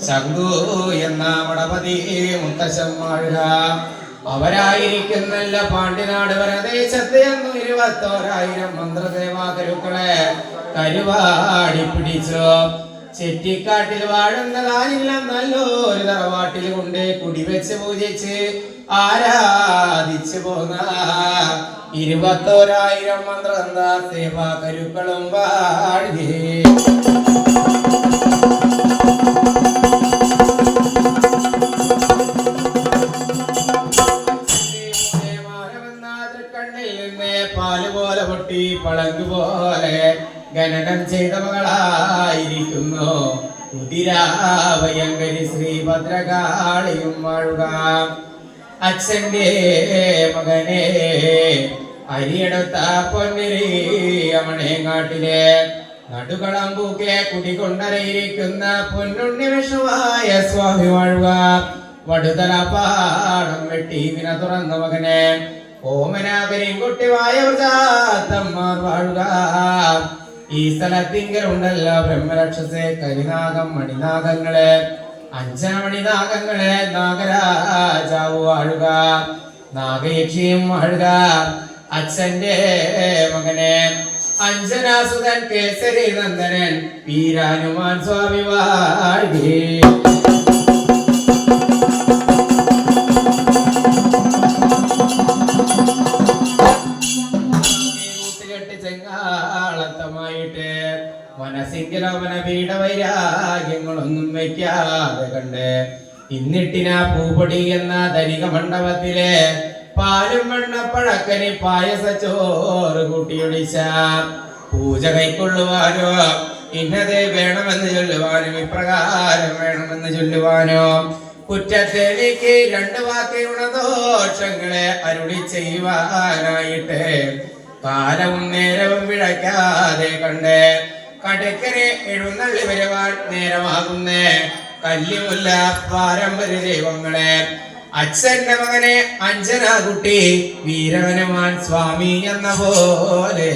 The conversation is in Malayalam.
ശംഖു എന്ന മടപതി മുത്തശ്ശന്മാഴുക അവരായിരിക്കുന്നല്ല പാണ്ഡ്യനാട് വരദേശത്തെ 21,000 മന്ത്രദേവാകരുക്കളെ കരുവാടി പിടിച്ചു. ചെറ്റിക്കാട്ടിൽ വാഴുന്നതാനില്ല നല്ലൊരു തറവാട്ടിൽ കൊണ്ട് കുടിവെച്ച് പൂജിച്ച് ആരാധിച്ചു പോന്ന 21,000 മന്ത്രതന്ത്ര സേവാകരുക്കളും വാഴി. പാല് പോലെ പൊട്ടി പളങ്ക് പോലെ ഖനനം ചെയ്ത മകളായിരിക്കുന്നു കുതിരാവയങ്കരി ശ്രീഭദ്രകാളിയും വാഴുക. അച്ഛന്റെ മകനെ അരിയെടുത്ത പൊന്നിരി അമണേങ്ങാട്ടിലെ നടുകളമ്പൂക്കെ കുടികൊണ്ടരയിരിക്കുന്ന പൊന്നുണ്ണി വിഷുവായ സ്വാമി വാഴുക. വടുതല പാടം വെട്ടി വിന തുറന്ന മകനെ ഓമനാകരിൻകുട്ടി വായവൃതാത്തന്മാർ വാഴുക. ഈ സ്ഥലത്തിങ്കലുണ്ടല്ലോ ബ്രഹ്മരക്ഷസെ കരിനാഗം മണിനാഗങ്ങളെ 5 മണിനാഗങ്ങളെ നാഗരാജാവ് വാഴുക. നാഗയക്ഷിയും വാഴുക. അച്ഛന്റെ മകനെ അഞ്ജനാസുതൻ കേസരി നന്ദനൻ വീരാനുമാൻ സ്വാമി വാഴി. ചെങ്കാളത്തമായിട്ട് മനസ്സിങ്കലവന പീഠവൈരാഗ്യങ്ങളൊന്നും വയ്ക്കാതെ കണ്ട് ഇന്നിട്ടിനാ പൂപ്പൊടി എന്ന ധനിക മണ്ഡപത്തിലെ പാലും വെണ്ണപ്പഴക്കനി പായസച്ചോറ് കൂട്ടിയൊടിച്ച പൂജ കൈക്കൊള്ളുവാനോ ഇന്നതേ വേണമെന്ന് ചൊല്ലുവാനും ഇപ്രകാരം വേണമെന്ന് ചൊല്ലുവാനോ കുറ്റത്തേക്ക് 2 വാക്ക് ഗുണദോഷങ്ങളെ അരുളി ചെയ്യുവാനായിട്ട് കാലവും നേരവും വിഴയ്ക്കാതെ കണ്ട് കടക്കരെ എഴുന്നള്ളി വരുവാൻ നേരമാകുന്നേ കല്ലുമുല്ല പാരമ്പര്യ ദൈവങ്ങളെ അച്ഛന്റെ മകനെ അഞ്ജനാകുട്ടി വീരവനുമാൻ സ്വാമി എന്ന പോലെ